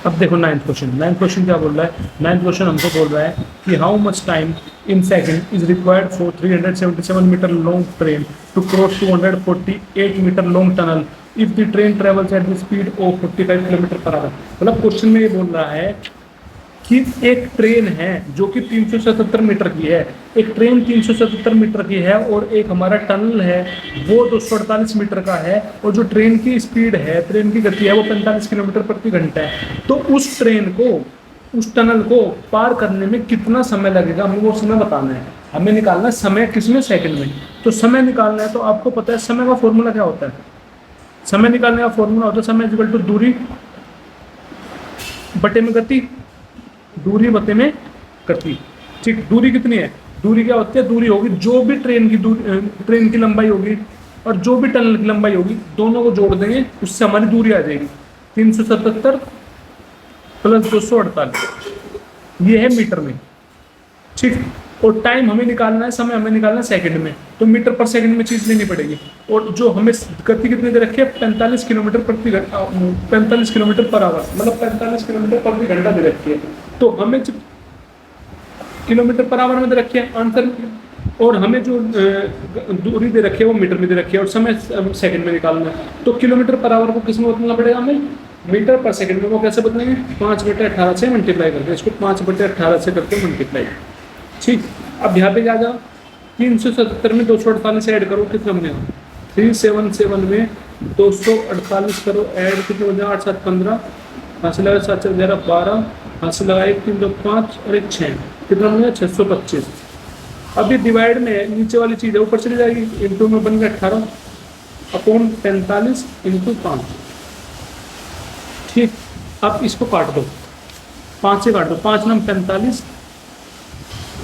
अब देखो ninth question क्या बोल रहा है। नाइन्थ क्वेश्चन हमको बोल रहा है कि how much time in second is required for 377 metre long train to cross 248 metre long tunnel if the train travels at the speed of 45 kilometre per hour. मतलब क्वेश्चन में ये बोल रहा है कि एक ट्रेन है जो कि 377 मीटर की है, एक ट्रेन 377 मीटर की है और एक हमारा टनल है वो 248 मीटर का है, और जो ट्रेन की स्पीड है, ट्रेन की गति है वो 45 किलोमीटर प्रति घंटा है। तो उस ट्रेन को, उस टनल को पार करने में कितना समय लगेगा, हमें वो समय बताना है। हमें निकालना है समय, किसमें, सेकंड में। तो समय निकालना है तो आपको पता है समय का फॉर्मूला क्या होता है। समय निकालने का फॉर्मूला होता है समय इक्वल टू दूरी बटे में गति, दूरी बटे में गति। ठीक, दूरी कितनी है, दूरी क्या होती है, दूरी होगी जो भी ट्रेन की ट्रेन की लंबाई होगी और जो भी टनल की लंबाई होगी, दोनों को जोड़ देंगे उससे हमारी दूरी आ जाएगी 377 प्लस 248, ये है मीटर में। ठीक, और टाइम हमें निकालना है, समय हमें निकालना है सेकंड में, तो मीटर पर सेकंड में चीज लेनी पड़ेगी। और जो हमें गति कितनी दे रखी है, 45 किलोमीटर प्रति घंटा, 45 किलोमीटर पर आवर, मतलब 45 किलोमीटर प्रति घंटा दे रखी है। तो हमें जो किलोमीटर पर आवर में दे रखी है आंसर, और हमें जो दूरी दे रखी है वो मीटर में दे रखी है, और समय सेकंड में निकालना है। तो किलोमीटर पर आवर को किस में बदलना पड़ेगा हमें, मीटर पर सेकंड में। वो कैसे बदलेंगे, 5/18 से मल्टीप्लाई करके, इसको 5/18 से करके मल्टीप्लाई। ठीक, अब यहाँ पे क्या जाओ, 377 में 248 ऐड करो, कितना बनेगा, 377 में 248 करो ऐड, कितना बनेगा, 8 7 15, हाथ से लगा 7 4 11 12, हाथ से लगा 1 3 2 5 और 1 6, कितना बनेगा 625। अब ये डिवाइड में नीचे वाली चीज़ है ऊपर चली जाएगी, इंटू में बन गया 18 अपॉन 45 इंटू 5। ठीक, अब इसको काट दो, 5 से काट दो, 5 नम 45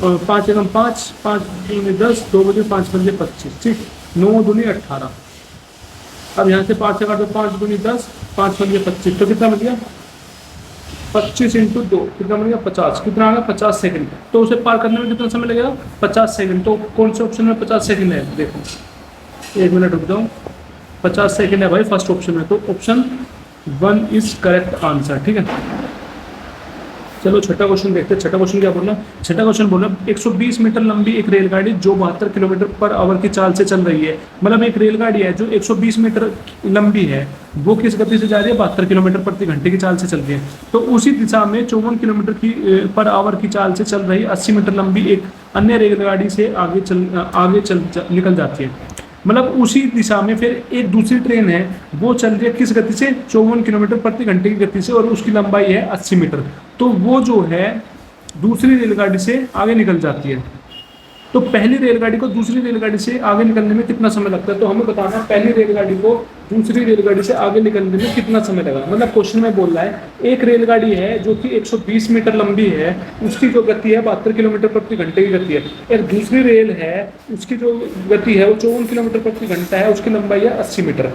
और 5 एकम 5, 5 दूनी 10, 2 बजे 5 पंजे 25। ठीक, 9 दूनी 18। अब यहाँ से 5 से काट दो, 5 दूनी 10, 5 पंजे 25, तो कितना बन गया 25 इंटू 2, कितना बन गया 50, कितना आ गया 50 सेकंड। तो उसे पार करने में कितना समय लगेगा, 50 सेकंड। तो कौन से ऑप्शन में 50 सेकंड है, देखो 1 मिनट रुक जाओ, 50 सेकंड है भाई फर्स्ट ऑप्शन में, तो ऑप्शन 1 इज करेक्ट आंसर। ठीक है, चलो छठा क्वेश्चन देखते हैं। छठा क्वेश्चन क्या बोला, छठा क्वेश्चन बोला 120 मीटर लंबी एक रेलगाड़ी जो 72 किलोमीटर पर आवर की चाल से चल रही है। मतलब एक रेलगाड़ी है जो 120 मीटर लंबी है, वो किस गति से जा रही है, 72 किलोमीटर प्रति घंटे की चाल से चल रही है। तो उसी दिशा में 54 किलोमीटर की पर आवर की चाल से चल रही 80 मीटर लंबी एक अन्य रेलगाड़ी से आगे चल निकल जाती है। मतलब उसी दिशा में फिर एक दूसरी ट्रेन है, वो चल रही है किस गति से, 54 किलोमीटर प्रति घंटे की गति से, और उसकी लंबाई है 80 मीटर। तो वो जो है दूसरी रेलगाड़ी से आगे निकल जाती है। तो पहली रेलगाड़ी को दूसरी रेलगाड़ी से आगे निकलने में कितना समय लगता है, तो हमें बताना है पहली रेलगाड़ी को दूसरी रेलगाड़ी से आगे निकलने में कितना समय लगा। मतलब क्वेश्चन में बोल रहा है एक रेलगाड़ी है जो कि 120 मीटर लंबी है, उसकी जो गति है 72 किलोमीटर प्रति घंटे की गति है। एक दूसरी रेल है, उसकी जो गति है वो 54 किलोमीटर प्रति घंटा है, उसकी लंबाई है 80 मीटर।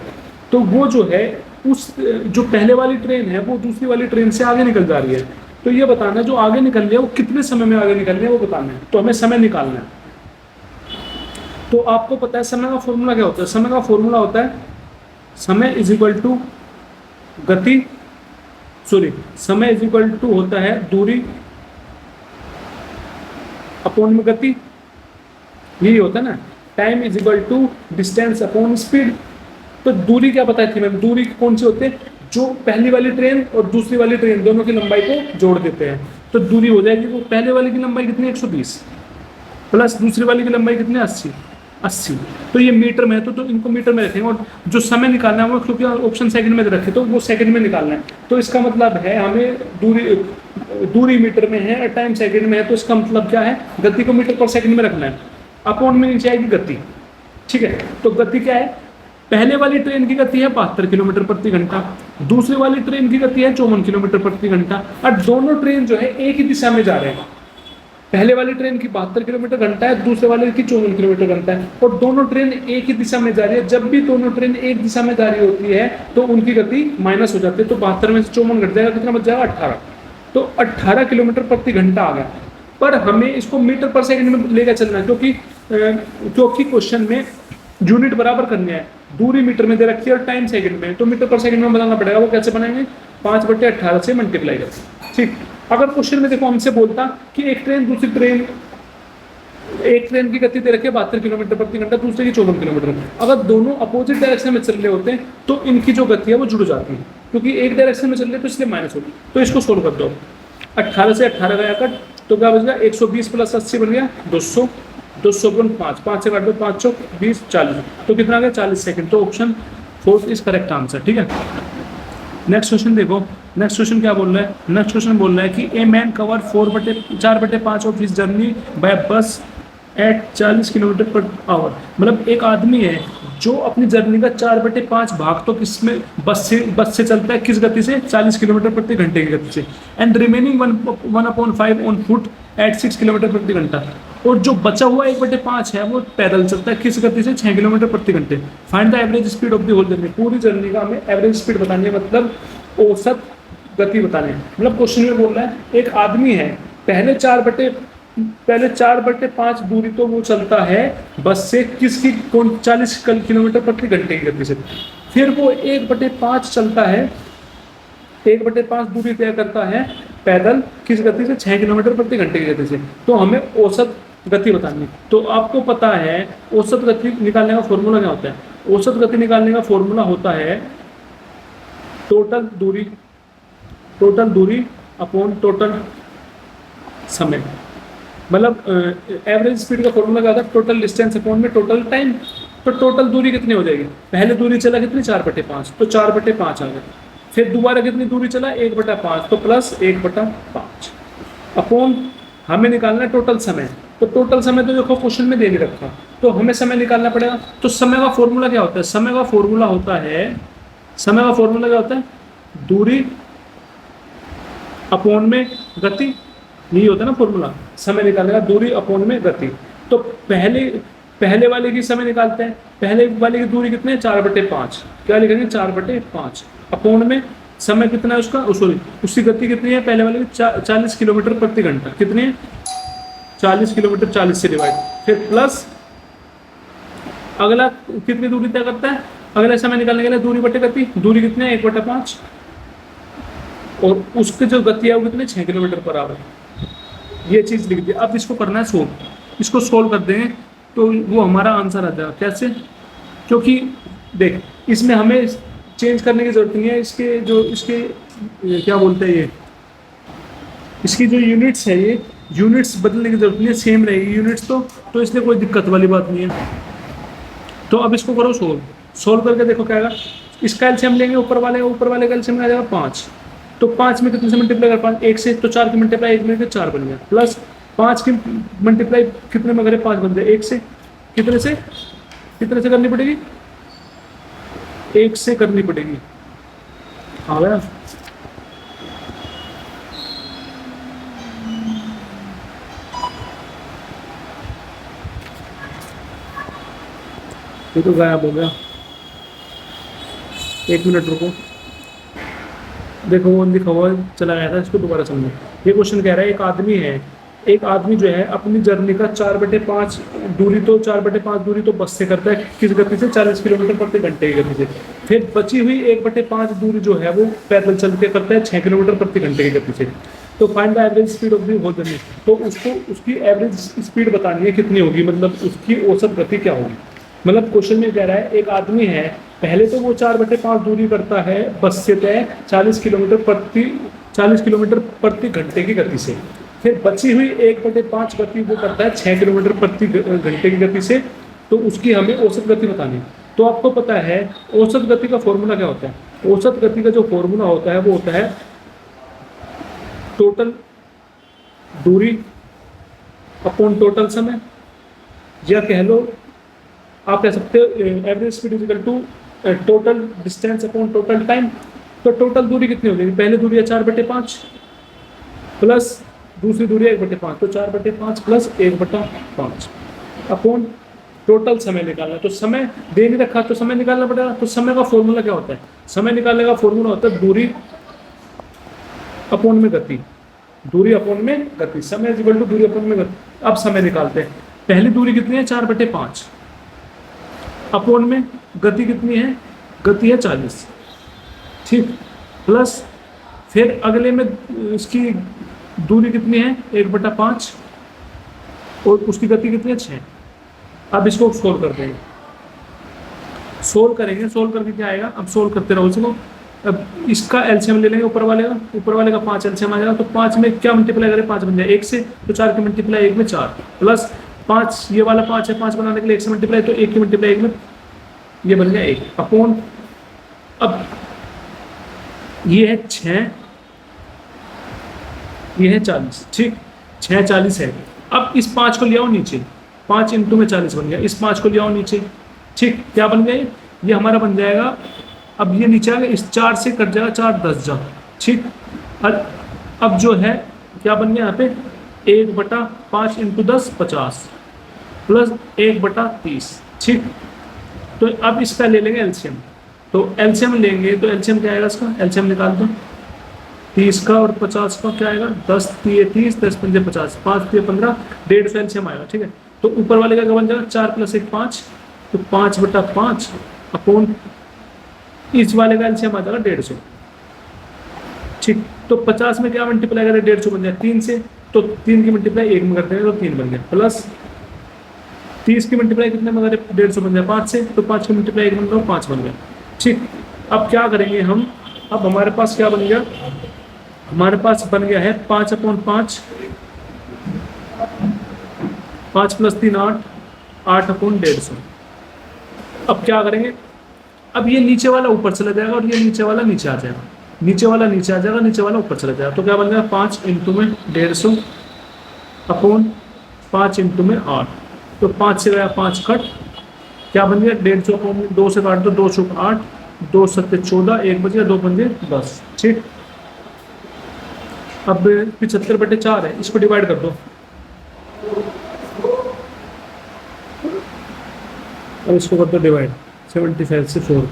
तो वो जो है उस जो पहले वाली ट्रेन है वो दूसरी वाली ट्रेन से आगे निकल जा रही है। तो ये बताना है जो आगे निकल रही है वो कितने समय में आगे निकल रही है, वो बताना है। तो हमें समय निकालना है। तो आपको पता है समय का फॉर्मूला क्या होता है, समय का फॉर्मूला होता है समय इज इक्वल टू गति, सॉरी समय इज इक्वल टू होता है दूरी अपॉन में गति, यही होता है ना। Time is equal to distance upon speed. तो दूरी क्या बताई थी मैम, दूरी कौन सी होती है, जो पहली वाली ट्रेन और दूसरी वाली ट्रेन दोनों की लंबाई को जोड़ देते हैं। तो दूरी हो जाएगी, तो पहले वाली की लंबाई कितनी 120 प्लस दूसरी वाली की लंबाई कितनी 80। तो ये मीटर में है, तो इनको मीटर में रखेंगे, और जो समय निकालना है वो क्योंकि ऑप्शन सेकंड में रखे तो वो सेकंड में निकालना है। तो इसका मतलब है हमें दूरी मीटर में है और टाइम सेकंड में है। तो इसका मतलब क्या है, गति को मीटर पर सेकंड में रखना है, अपॉन में नीचे आएगी गति। ठीक है, तो गति क्या है, पहले वाली ट्रेन की गति है 72 किलोमीटर प्रति घंटा, दूसरी वाली ट्रेन की गति है 54 किलोमीटर प्रति घंटा, और दोनों ट्रेन जो है एक ही दिशा में जा रहे हैं। पहले वाली ट्रेन की 72 किलोमीटर घंटा है, दूसरे वाले की 54 किलोमीटर घंटा है, और दोनों ट्रेन एक ही दिशा में जा रही है। जब भी दोनों ट्रेन एक दिशा में जा रही होती है तो उनकी गति माइनस हो जाती है। तो 72 में से 54 घट जाएगा, कितना बच जाएगा 18। तो 18 किलोमीटर प्रति घंटा आ गया। पर हमें इसको मीटर पर सेकंड में लेकर चलना है, क्योंकि क्वेश्चन में यूनिट बराबर करनी है। दूरी मीटर में दे रखी है और टाइम सेकंड में, तो मीटर पर सेकंड में बताना पड़ेगा। वो कैसे बनाएंगे, 5/18 से मल्टीप्लाई करके। ठीक, अगर क्वेश्चन में देखो हमसे बोलता कि एक ट्रेन की गति दे रखी है 72 किलोमीटर प्रति घंटा, दूसरे की 54 किलोमीटर, अगर दोनों अपोजिट डायरेक्शन में चल रहे होते हैं तो इनकी जो गति है वो जुड़ जाती है, क्योंकि एक डायरेक्शन में चल रहे तो इसलिए माइनस होगी। तो इसको सोल्व कर दो, 18 से 18 गया कट, तो क्या बच गया 120 + 80 बन गया 200, 200 × 5, 5 से काट दो 5 चौक 20, 40, तो कितना आ गया 40 सेकंड। तो ऑप्शन 4 इज करेक्ट आंसर। ठीक है, नेक्स्ट क्वेश्चन देखो। नेक्स्ट क्वेश्चन क्या बोल रहा है, नेक्स्ट क्वेश्चन बोल रहा है कि a man cover 4/5 of his journey by bus at 40 kilometre per hour, मतलब एक आदमी है जो अपनी जर्नी का 4/5 भाग तो किसमें बस से चलता है, किस गति से, 40 किलोमीटर प्रति घंटे की गति से, and remaining 1/5 on foot at 6 kilometre प्रति घंटा, और जो बचा हुआ 1/5 है वो पैदल चलता है किस गति से, 6 किलोमीटर प्रति घंटे। Find the average speed of the whole journey, पूरी जर्नी का हमें एवरेज स्पीड बतानी है, मतलब औसत गति बतानी है। मतलब क्वेश्चन में बोल रहा है एक आदमी है, पहले 4/5 दूरी तो वो चलता है बस से किसकी, 40 किलोमीटर प्रति घंटे की गति से, फिर वो 1/5 चलता है, 1/5 दूरी तय करता है पैदल किस गति से, 6 किलोमीटर प्रति घंटे की गति से। तो हमें औसत गति बतानी है। तो आपको पता है औसत गति निकालने का फॉर्मूला क्या होता है, औसत गति निकालने का फॉर्मूला होता है टोटल दूरी अपॉन टोटल समय, मतलब एवरेज स्पीड का फॉर्मूला क्या होता है, टोटल डिस्टेंस अपॉन में टोटल टाइम। तो टोटल दूरी कितनी हो जाएगी, पहले दूरी चला कितनी 4/5, तो 4/5 आ गया, फिर दोबारा कितनी दूरी चला 1/5, तो प्लस 1/5 अपॉन हमें निकालना है टोटल समय। तो टोटल समय तो देखो क्वेश्चन में दे नहीं रखा, तो हमें समय निकालना पड़ेगा। तो समय का फॉर्मूला क्या होता है, समय का फॉर्मूला क्या होता है, दूरी अपॉन में गति, यही होता है ना फॉर्मूला समय निकालने का, दूरी अपॉन में गति। तो पहले वाले की समय निकालते हैं, पहले वाले की दूरी कितने, 4/5, क्या लिखेंगे 4/5 अपॉन में समय कितना है उसका, सॉरी उसकी गति कितनी है, पहले वाले की 40 किलोमीटर प्रति घंटा, कितनी है 40 किलोमीटर, 40 से डिवाइड, फिर प्लस अगला कितनी दूरी तय करता है, अगला समय निकालने के लिए दूरी बटे गति, दूरी कितनी है 1/5, और उसकी जो गति है वो कितने 6 किलोमीटर पर आवर। ये चीज़ लिख दी। अब इसको करना है सोल्व, इसको सोल्व कर देंगे तो वो हमारा आंसर आ जाएगा। कैसे, क्योंकि देख इसमें हमें चेंज करने की जरूरत नहीं है, इसके क्या बोलते हैं ये, इसकी जो यूनिट्स है ये यूनिट्स बदलने की जरूरत नहीं है, सेम रहेगी यूनिट्स तो इसलिए कोई दिक्कत वाली बात नहीं है। तो अब इसको करो सोल्व करके देखो क्या आएगा। इसका एलसीएम लेंगे ऊपर वाले का एलसीएम आ जाएगा 5, तो 5 में कितने से मल्टीप्लाई कर, 5 1 से, तो 4 की मल्टीप्लाई 1 में से 4 बन गया, प्लस 5 की मल्टीप्लाई कितने में करें 5 बन जाए 1 से, कितने से करनी पड़ेगी, 1 से करनी पड़ेगी। आ गया, ये तो गायब हो गया, 1 मिनट रुको, देखो वो लिखा हुआ चला गया था, इसको दोबारा समझो। ये क्वेश्चन कह रहा है एक आदमी जो है अपनी जर्नी का 4/5 दूरी तो बस से करता है किस गति से, 40 किलोमीटर प्रति घंटे की गति से, फिर बची हुई 1/5 दूरी जो है वो पैदल चल के करता है 6 किलोमीटर प्रति घंटे की गति से। तो find the average speed of the whole journey, तो उसको उसकी एवरेज स्पीड बतानी है कितनी होगी, मतलब उसकी औसत गति क्या होगी। मतलब क्वेश्चन में कह रहा है एक आदमी है, पहले तो वो 4/5 दूरी करता है बस से तय 40 किलोमीटर प्रति घंटे की गति से, फिर बची हुई 1/5 गति वो करता है 6 किलोमीटर प्रति घंटे की गति से, तो उसकी हमें औसत गति बतानी है। तो आपको पता है औसत गति का फॉर्मूला क्या होता है, औसत गति का जो फॉर्मूला होता है वो होता है टोटल दूरी अपॉन टोटल समय, या कह लो आप कह सकते हो average speed is equal to total distance upon total time. तो टोटल दूरी कितनी हो जाएगी, पहली दूरी है 4/5 प्लस दूसरी दूरी है 1/5, तो 4/5 प्लस 1/5 अपॉन टोटल समय निकालना। तो समय दे नहीं रखा तो समय निकालना पड़ेगा। तो समय का फॉर्मूला क्या होता है, समय निकालने का फॉर्मूला होता है दूरी अपॉन में गति, दूरी अपॉन में गति, समय इज इक्वल टू दूरी अपॉन में गति। अब समय निकालते हैं, पहली दूरी कितनी है 4/5, अपोन में गति कितनी है, गति है 40, ठीक, प्लस फिर अगले में इसकी दूरी कितनी है 1/5 और उसकी गति कितनी है 6। अब इसको सोल्व कर देंगे, सोल्व करेंगे, सोल्व करके क्या आएगा, अब सोल्व करते रहो इसको। अब इसका एलसीएम ले लेंगे ऊपर वाले का 5 एलसीएम आ जाएगा, तो 5 में क्या मल्टीप्लाई करें, 5 बन जाए 1 से, तो 4 की मल्टीप्लाई 1 में 4, प्लस 5 ये वाला 5 है, 5 बनाने के लिए 1 से मल्टीप्लाई, तो 1 की मल्टीप्लाई 1 में ये बन गया 1 अपॉन, अब ये है 6, ये है 40, ठीक, 6 40 है। अब इस 5 को ले आओ नीचे, 5 इंटू में 40 बन गया, इस 5 को ले आओ नीचे, ठीक, क्या बन गया ये हमारा बन जाएगा, अब ये नीचे आ गया, इस 4 से कट जाएगा 4 10 जा, ठीक, और अब जो है क्या बन गया यहाँ पे 1/5 इंटू 10 50 प्लस 1/30, ठीक। तो अब इसका ले लेंगे एलसीएम, तो एलसीएम लेंगे तो एलसीएम क्या आएगा इसका, एलसीएम निकाल दो, 30 का और 50 का क्या आएगा, 10 3 30 10 5 50, 5 3 15, 150 एलसीएम आएगा, ठीक है। तो ऊपर वाले का क्या बन जाएगा 4 + 1 5, तो 5/5 अपॉन इस वाले का एलसीएम आ जाएगा 150, ठीक। तो 50 में क्या मल्टीप्लाई करें 150 बन जाए 3 से, तो 3 की मल्टीप्लाई 1 में करते हैं तो 3 बन गया, प्लस 30 की मल्टीप्लाई कितने में करें 150 बन जाए 5 से, तो 5 की मल्टीप्लाई 1 बन गया 5 बन गया, ठीक। अब क्या करेंगे हम, अब हमारे पास क्या बन गया, हमारे पास बन गया है 5/5, 5 + 3 8, 8/150। अब क्या करेंगे, अब ये नीचे वाला ऊपर चला जाएगा और ये नीचे वाला नीचे आ जाएगा, नीचे वाला नीचे आ जाएगा, नीचे वाला ऊपर चला जाएगा, तो क्या बन जाएगा 5 इंटू में 150 अपॉन 5 इंटू में 8, तो 5 से गया 5 कट, क्या बन गया 150 अपॉन 2 से काट दो, 2 × 8, 2 × 7 14, 1 बच गया, 2 पंजे 10, ठीक। अब 75/4 है, इसको डिवाइड कर दो, अब इसको कर दो डिवाइड 75 से 4,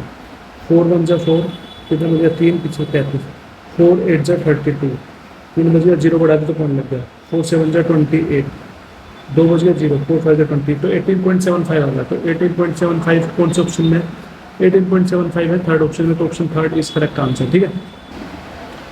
4 1 जा 4, कितना बच गया 3 पीछे 33, 4 8 जा 32, 3 बच गया 0 बढ़ा दो तो कौन लग गया, 4 7 जा 28, 2 बच गया 0, 4 5 जा 20, तो 18.75 आ गया, तो 18.75 कौन से ऑप्शन में, 18.75 है थर्ड ऑप्शन में, तो option third is correct answer, ठीक है।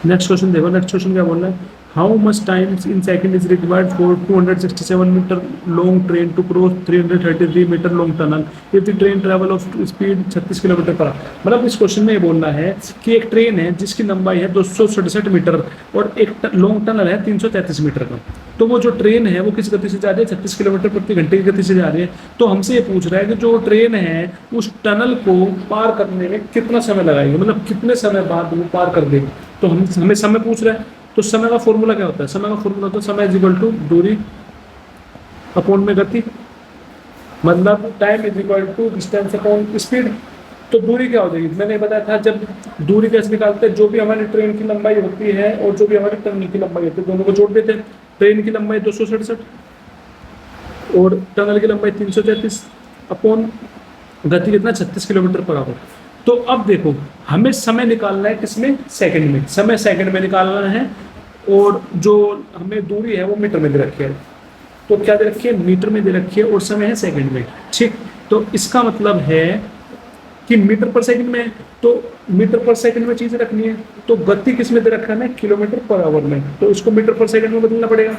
नेक्स्ट क्वेश्चन देखो, नेक्स्ट क्वेश्चन क्या बोल रहा है, how much times in second is required for 267 metre long train to cross 333 metre long tunnel if the train travel of speed 36 kilometre per hour. मतलब इस question में ये बोलना है कि एक ट्रेन है जिसकी लंबाई है 267 मीटर और एक लॉन्ग टनल है 333 मीटर का, तो वो जो ट्रेन है वो किस गति से जा रही है, 36 किलोमीटर प्रति घंटे की गति से जा रही है। तो हमसे ये पूछ रहा है कि जो ट्रेन है उस टनल को पार करने में कितना समय लगाएगी, मतलब कितने समय बाद वो पार कर देगी। तो हमें समय पूछ रहा है, तो समय का फॉर्मूला क्या होता है, समय का फॉर्मूला होता है समय इज इक्वल टू दूरी अपॉन में गति, मतलब time is equal to distance upon speed. तो दूरी क्या हो जाएगी, मैंने बताया था जब दूरी कैसे निकालते हैं, जो भी हमारी ट्रेन की लंबाई होती है और जो भी हमारी टनल की लंबाई होती है दोनों को जोड़ देते हैं। ट्रेन की लंबाई 267 और टनल की लंबाई 333 अपॉन गति कितना 36 किलोमीटर पर आवर। तो अब देखो हमें समय निकालना है किसमें, सेकंड में, समय सेकंड में निकालना है और जो हमें दूरी है वो मीटर में दे रखी है। तो क्या दे रखी है, मीटर में दे रखी है और समय है सेकंड में, ठीक। तो इसका मतलब है कि मीटर पर सेकंड में, तो मीटर पर सेकंड में चीज़ रखनी है, तो गति किस में दे रखा है हमें, किलोमीटर पर आवर में, तो इसको मीटर पर सेकंड में बदलना पड़ेगा।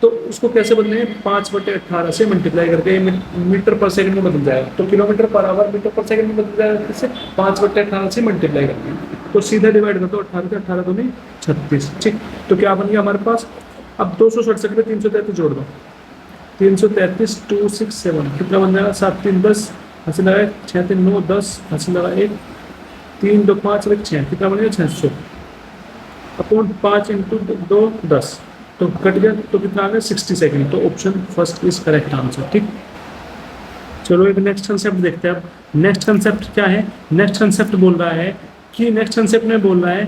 तो उसको कैसे बदलेंगे, 5/18 से मल्टीप्लाई करके मीटर पर सेकंड में बदल जाएगा। तो किलोमीटर पर आवर मीटर पर सेकंड में बदल जाएगा, किससे 5/18 से मल्टीप्लाई करके, तो सीधा डिवाइड कर दो 18 से, 18 दूनी 36, ठीक। तो क्या बन गया हमारे पास, अब 267 में 333 जोड़ दो, 333 2 6 7 कितना बन जाएगा, 7 3 10 हंसी लगाए, 6 3 9 10 हंसी लगा 1 3 2 5 6 कितना बनेगा 600 अपॉन 5 इंटू 2 10, तो कट गया, तो कितना आ गया 60 सेकंड। तो option first is correct answer, ठीक। चलो एक नेक्स्ट कंसेप्ट देखते हैं। अब नेक्स्ट कंसेप्ट क्या है, नेक्स्ट कंसेप्ट बोल रहा है कि नेक्स्ट कंसेप्ट में बोल रहा है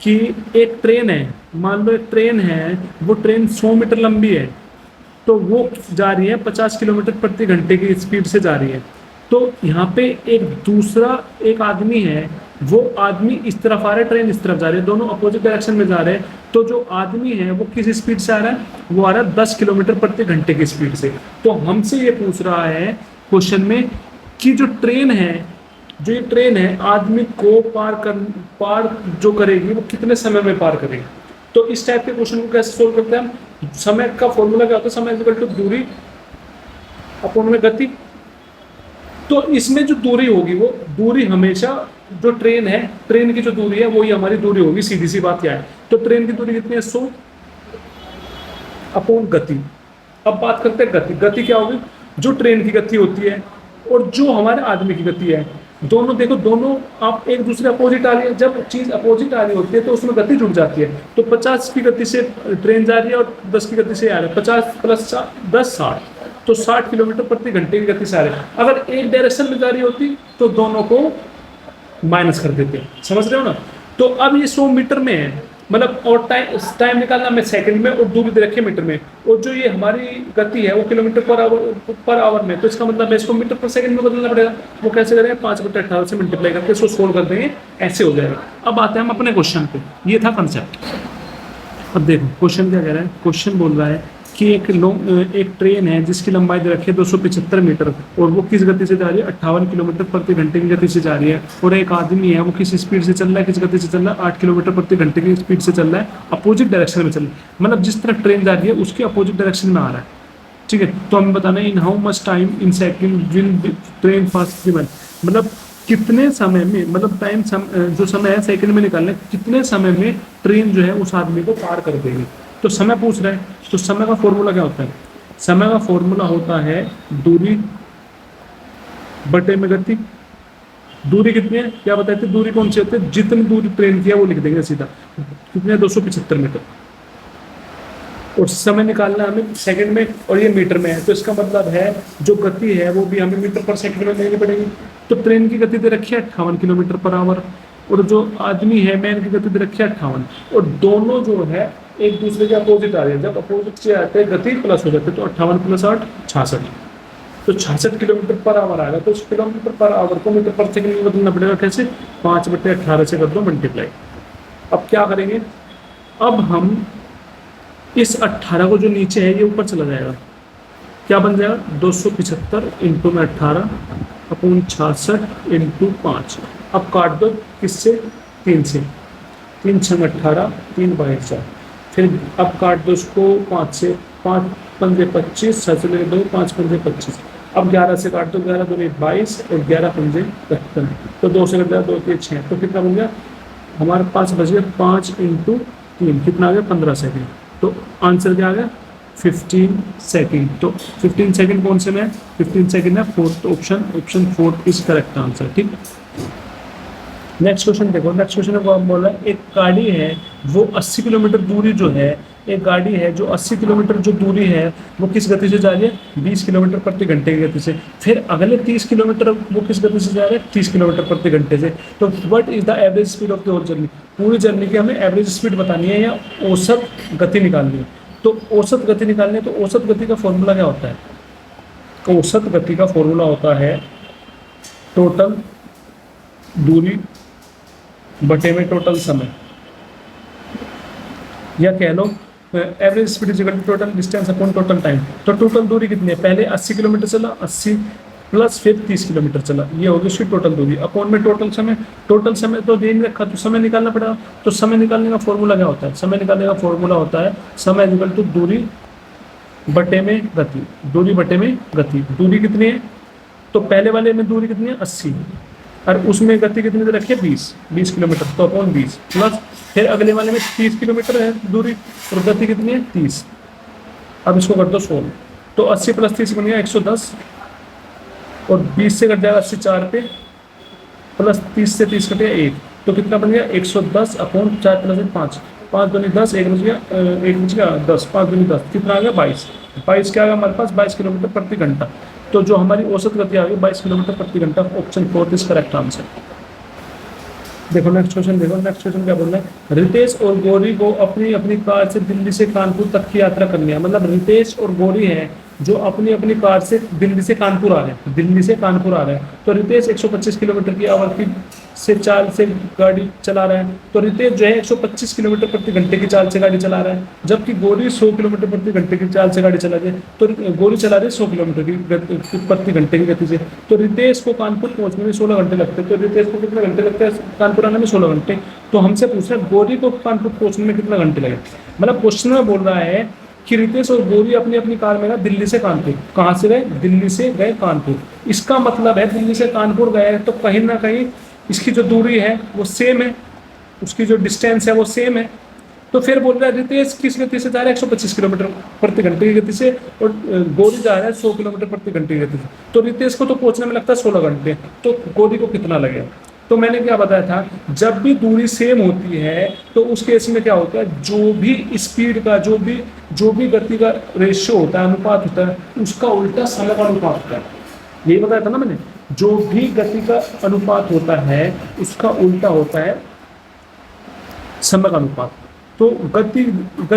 कि एक ट्रेन है, मान लो एक ट्रेन है, वो ट्रेन 100 मीटर लंबी है, तो वो जा रही है 50 किलोमीटर प्रति घंटे की स्पीड से जा रही है। तो यहाँ पे एक दूसरा एक आदमी है, वो आदमी इस तरफ आ रहा है, ट्रेन इस तरफ जा रही है, दोनों अपोजिट डायरेक्शन में जा रहे हैं। तो जो आदमी है वो किस स्पीड से आ रहा है, वो आ रहा है 10 किलोमीटर प्रति घंटे की स्पीड से। तो हमसे ये पूछ रहा है क्वेश्चन में कि जो ट्रेन है, जो ये ट्रेन है आदमी को पार जो करेगी वो कितने समय में पार करेगी। तो इस टाइप के क्वेश्चन को कैसे सोल्व करते हैं हम? समय का फॉर्मूला क्या होता है? समय इक्वल टू दूरी अपॉन में गति। तो इसमें जो दूरी होगी वो दूरी हमेशा, जो ट्रेन है, ट्रेन की जो दूरी है वही हमारी दूरी होगी, सीधी सी बात क्या है। तो ट्रेन की दूरी कितनी है? 100 अपॉन गति। अब बात करते हैं गति। गति क्या होगी? जो ट्रेन की गति होती है और जो हमारे आदमी की गति है, दोनों देखो, दोनों आप एक दूसरे अपोजिट आ रही है। जब चीज अपोजिट आ रही होती है तो उसमें गति जुड़ जाती है। तो 50 की गति से ट्रेन जा रही है और 10 की गति से आ रहा है, 50 प्लस 10 60, तो 60 किलोमीटर प्रति घंटे की गति से आ रहे हैं। अगर एक डायरेक्शन में जा रही होती तो दोनों को माइनस कर देते हैं, समझ रहे हो ना। तो अब ये 100 मीटर में है, मतलब और टाइम निकालना हमें सेकंड में और दूरी दे रखी है मीटर में, और जो ये हमारी गति है वो किलोमीटर पर आवर में। तो इसका मतलब है इसको मीटर पर सेकंड में बदलना पड़ेगा। वो कैसे करेंगे? 5/18 से मल्टीप्लाई करके इसको सोल्व कर देंगे, ऐसे हो जाएगा। अब आते हैं हम अपने क्वेश्चन पे। ये था कंसेप्ट। अब देखो क्वेश्चन क्या कह रहा है। क्वेश्चन बोल रहा है कि एक ट्रेन है जिसकी लंबाई दे रखी है 275 मीटर, और वो किस गति से जा रही है? 58 किलोमीटर प्रति घंटे की गति से जा रही है। और एक आदमी है, वो किस स्पीड से चल रहा है, किस गति से चल रहा है? 8 किलोमीटर प्रति घंटे की स्पीड से चल रहा है, अपोजिट डायरेक्शन में चल रहा है। मतलब जिस तरफ ट्रेन जा रही है उसके अपोजिट डायरेक्शन में आ रहा है, ठीक है। तो हमें बताना है in how much time in second will train pass through, मतलब कितने समय में, मतलब जो समय है सेकंड में निकालना है, कितने समय में ट्रेन जो है उस आदमी को पार कर देगी। तो समय पूछ रहा है, तो समय का फॉर्मूला क्या होता है? समय का फॉर्मूला होता है दूरी बटे में गति। दूरी कितनी है क्या बताए थे? दूरी कौन सी होती है? जितनी दूरी ट्रेन की है वो लिख देंगे सीधा। कितने है? 275 मीटर। और समय निकालना हमें सेकंड में और ये मीटर में है, तो इसका मतलब है जो गति है वो भी हमें मीटर पर सेकंड में लेनी पड़ेगी। तो ट्रेन की गति दे रखी है 58 किलोमीटर पर आवर, और जो आदमी है मैन की गति दे रखी है 58, और दोनों जो है एक दूसरे के अपोजिट आ रहे हैं। जब अपोजिट से आते हैं गति प्लस हो जाते हैं, तो 58 + 8 66, तो 66 किलोमीटर पर आवर आएगा। तो उस किलोमीटर पर आवर को मीटर पर सेकंड में बदलना पड़ेगा। कैसे? 5/18 से कर दो मल्टीप्लाई। अब क्या करेंगे? अब हम इस 18 को जो नीचे है ये ऊपर चला जाएगा, क्या बन जाएगा? 275 इंटू में 18 अपॉन 66 इंटू 5। अब काट दो किससे? 3 से। 3 × 18, 3 × 4। फिर अब काट दो उसको 5 से, 5 × 5 = 25, 6 से 2, 5 × 5 = 25। अब 11 से काट दो, 11 × 2 = 22 और 11 × 5 = 55। तो 2 से कट जाएगा, 2 × 6, तो कितना बन गया हमारे पास? बच गया 5 × 3, कितना आ गया? 15 सेकेंड। तो आंसर क्या आ गया? 15 सेकेंड। तो 15 सेकेंड कौन से में है? 15 सेकेंड है fourth option 4 is correct answer, ठीक। नेक्स्ट क्वेश्चन देखो। नेक्स्ट क्वेश्चन को हम बोल रहा है एक गाड़ी है वो 80 किलोमीटर दूरी जो है, एक गाड़ी है जो 80 किलोमीटर जो दूरी है वो किस गति से जा रही है? 20 किलोमीटर प्रति घंटे की गति से। फिर अगले 30 किलोमीटर वो किस गति से जा रहे हैं? 30 किलोमीटर प्रति घंटे से। तो what is the average speed of the whole journey? पूरी जर्नी की हमें एवरेज स्पीड बतानी है या औसत गति निकालनी है। तो औसत गति निकालनी है, तो औसत गति का फॉर्मूला क्या होता है? औसत गति का फॉर्मूला होता है टोटल दूरी बटे में टोटल समय, या कह लो average speed is equal to total distance upon total time. तो टोटल दूरी कितनी है? पहले 80 किलोमीटर चला, 80 प्लस फिर 30 किलोमीटर चला, ये होगी उसकी टोटल दूरी अपॉन में टोटल समय। टोटल समय तो दे नहीं रखा, तो समय निकालना पड़ेगा। तो समय निकालने का फॉर्मूला क्या होता है? समय निकालने का फॉर्मूला होता है समय इक्वल टू दूरी बटे में गति। दूरी बटे में गति। दूरी कितनी है? तो पहले वाले में दूरी कितनी है? 80, और उसमें गति कितनी दे रखी है? 20 किलोमीटर, तो अपॉन 20 प्लस फिर अगले वाले में 30 किलोमीटर है दूरी और गति कितनी है? 30। अब इसको कर दो 16, तो 80 + 30 बन गया 110, और 20 से कट जाएगा 80 4 पे, प्लस 30 से 30 कटेगा 1, तो कितना बन गया? 110 अपॉन 4 + 1 5, 5 दूनी 10, 1 बच गया 10, 5 दूनी 10, कितना आ गया? 22। 22 क्या आ गया हमारे पास? 22 किलोमीटर प्रति घंटा। तो जो हमारी औसत गति आ गई 22 किलोमीटर प्रति घंटा, ऑप्शन 4 इज करेक्ट आंसर। देखो नेक्स्ट क्वेश्चन देखो। नेक्स्ट क्वेश्चन क्या बोल रहा है? रितेश और गौरी को अपनी अपनी कार से दिल्ली से कानपुर तक की यात्रा करनी है। मतलब रितेश और गौरी है जो अपनी अपनी कार से दिल्ली से कानपुर आ रहे हैं, दिल्ली से कानपुर आ रहे हैं। तो रितेश 125 किलोमीटर की आवर की से चाल से गाड़ी चला रहा है, तो रितेश जो है 125 किलोमीटर प्रति घंटे की चाल से गाड़ी चला रहा है, जबकि गौरी 100 किलोमीटर प्रति घंटे की चाल से गाड़ी चला रही है। तो गौरी चला रही है 100 किलोमीटर की प्रति घंटे की गति से। तो रितेश को कानपुर पहुंचने में 16 घंटे लगते हैं। तो रितेश को कितने घंटे लगते हैं कानपुर आने में? 16 घंटे। तो हमसे पूछ रहे हैं गौरी को कानपुर पहुंचने में कितना घंटे लगे। मतलब क्वेश्चन में बोल रहा है कि रितेश और गौरी अपनी अपनी कार में गए दिल्ली से कानपुर। कहाँ से गए? दिल्ली से गए कानपुर। इसका मतलब है दिल्ली से कानपुर गए तो कहीं ना कहीं इसकी जो दूरी है वो सेम है, उसकी जो डिस्टेंस है वो सेम है। तो फिर बोल रहा है रितेश किस गति से जा रहा है? 125 किलोमीटर प्रति घंटे की गति से, और गौरी जा रहा है 100 किलोमीटर प्रति घंटे की गति से। तो रितेश को तो पहुंचने में लगता है 16 घंटे, तो गौरी को कितना लगेगा? तो मैंने क्या बताया था, जब भी दूरी सेम होती है तो उस केस में क्या होता है, जो भी स्पीड का जो भी गति का रेशियो होता है, अनुपात होता है, उसका उल्टा समय का अनुपात होता है। यही बताया था ना मैंने, जो भी गति का अनुपात होता है उसका उल्टा होता है समय का अनुपात। तो गति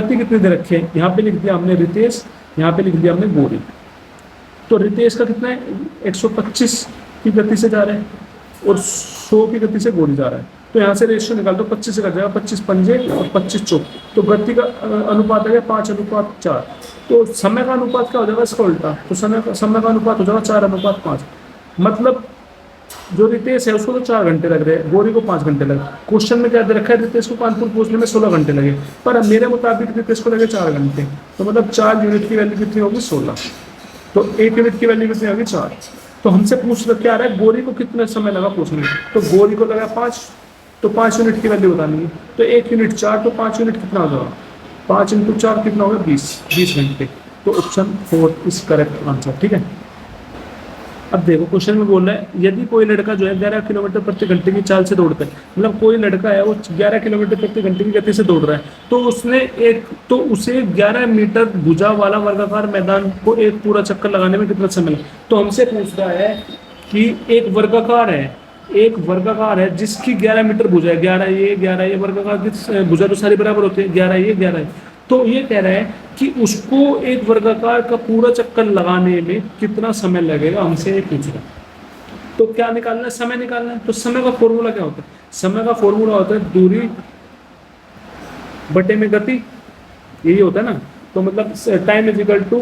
कितनी दे रखी है, यहाँ पे लिख दिया हमने रितेश, यहाँ पे लिख दिया हमने गौरी। तो रितेश का कितना है? 125 की गति से जा रहे हैं और 100 की गति से गौरी जा रहा है। तो यहाँ से रेशियो निकाल दो, 25 से कट जाएगा, 25 पंजे और 25 चौक। तो गति का अनुपात आ गया 5:4। तो समय का अनुपात क्या हो जाएगा? इसका उल्टा। तो समय का अनुपात हो जाएगा 4:5। मतलब जो रितेश है उसको तो 4 घंटे लग रहे हैं, गौरी को 5 घंटे लगे। क्वेश्चन में क्या दे रखा है? रितेश को कानपुर पहुंचने में 16 घंटे लगे, पर मेरे मुताबिक रितेश को लगे 4 घंटे। तो मतलब 4 यूनिट की वैल्यू कितनी होगी? 16। तो 1 यूनिट की वैल्यू कितनी होगी? 4। तो हमसे पूछ क्या आ रहा है, गौरी को कितना समय लगा पूछने में? तो गौरी को लगा 5, तो 5 यूनिट की वैल्यू बतानी है। तो 1 यूनिट 4, तो 5 यूनिट कितना हो जाएगा? 5 × 4 कितना होगा? 20 घंटे। तो ऑप्शन 4 इज करेक्ट आंसर। ठीक है, अब देखो क्वेश्चन में बोल रहा है यदि कोई लड़का जो है 11 किलोमीटर प्रति घंटे की चाल से दौड़ता है, मतलब कोई लड़का है वो 11 किलोमीटर प्रति घंटे की गति से दौड़ रहा है, तो उसे 11 मीटर भुजा वाला वर्गाकार मैदान को एक पूरा चक्कर लगाने में कितना समय लगा। तो हमसे पूछ रहा है कि एक वर्गाकार है जिसकी 11 मीटर भुजा है, 11 ये वर्गाकार की भुजा तो सारी बराबर होती है, 11 ये। तो ये कह रहा है कि उसको एक वर्गाकार का पूरा चक्कर लगाने में कितना समय लगेगा, हमसे ये पूछ रहा है। तो क्या निकालना है? समय निकालना है। तो समय का फॉर्मूला क्या होता है? समय का फॉर्मूला होता है दूरी बटे में गति, यही होता है ना। तो मतलब time is equal to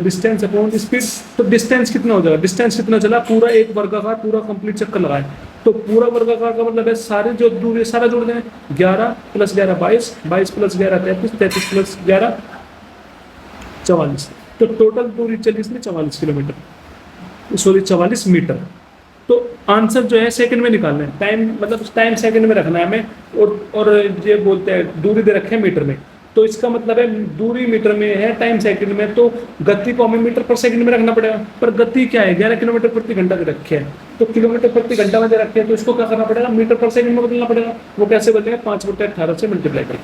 distance upon speed. तो डिस्टेंस कितना हो जाएगा? डिस्टेंस कितना चला? पूरा एक वर्गाकार पूरा कंप्लीट चक्कर लगाए। तो पूरा वर्गाकार का मतलब है सारे जो दूरी सारा जोड़ दें, 11 + 11 22, 22 + 11 33, 33 + 11 44। तो टोटल दूरी चली इसमें 44 किलोमीटर, सॉरी 44 मीटर। तो आंसर जो है सेकंड में निकालना है, टाइम सेकंड में रखना है हमें, और ये बोलते हैं दूरी दे रखे हैं मीटर में। तो इसका मतलब है दूरी मीटर में है, टाइम सेकंड में, तो गति को हमें मीटर पर सेकंड में रखना पड़ेगा। पर गति क्या है? 11 किलोमीटर प्रति घंटा दे रखे हैं, तो किलोमीटर प्रति घंटा में दे रखे हैं, तो इसको क्या करना पड़ेगा? मीटर पर सेकंड में बदलना पड़ेगा। वो कैसे बदलेगा? 5/18 से मल्टीप्लाई करें,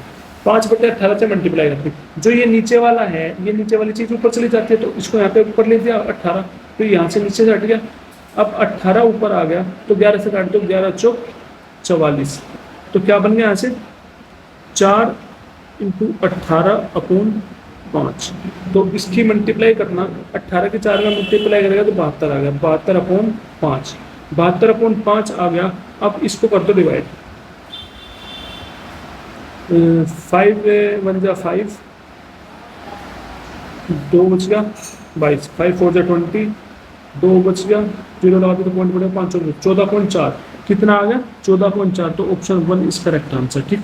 5/18 से मल्टीप्लाई करके जो ये नीचे वाला है, ये नीचे वाली चीज ऊपर चली जाती है, तो इसको यहाँ पे ऊपर ले दिया 18, तो यहाँ से नीचे से हट गया। अब 18 ऊपर आ गया, तो 11 से काट दो, 11 चौक 44। तो क्या बन गया यहाँ से? 4 × 18/5। तो इसकी मल्टीप्लाई करना, 18 के 4 में मल्टीप्लाई करेगा तो 72 आ गया, 72/5, 72/5 आ गया। अब इसको कर दो डिवाइड, 5 1 जा 5, 2 बच गया 22, 5 4 जा 20, 2 बच गया, 0 लगा दो तो पॉइंट बढ़ेगा 5 14.4। कितना आ गया? 14.4। तो ऑप्शन 1 इज करेक्ट आंसर। ठीक,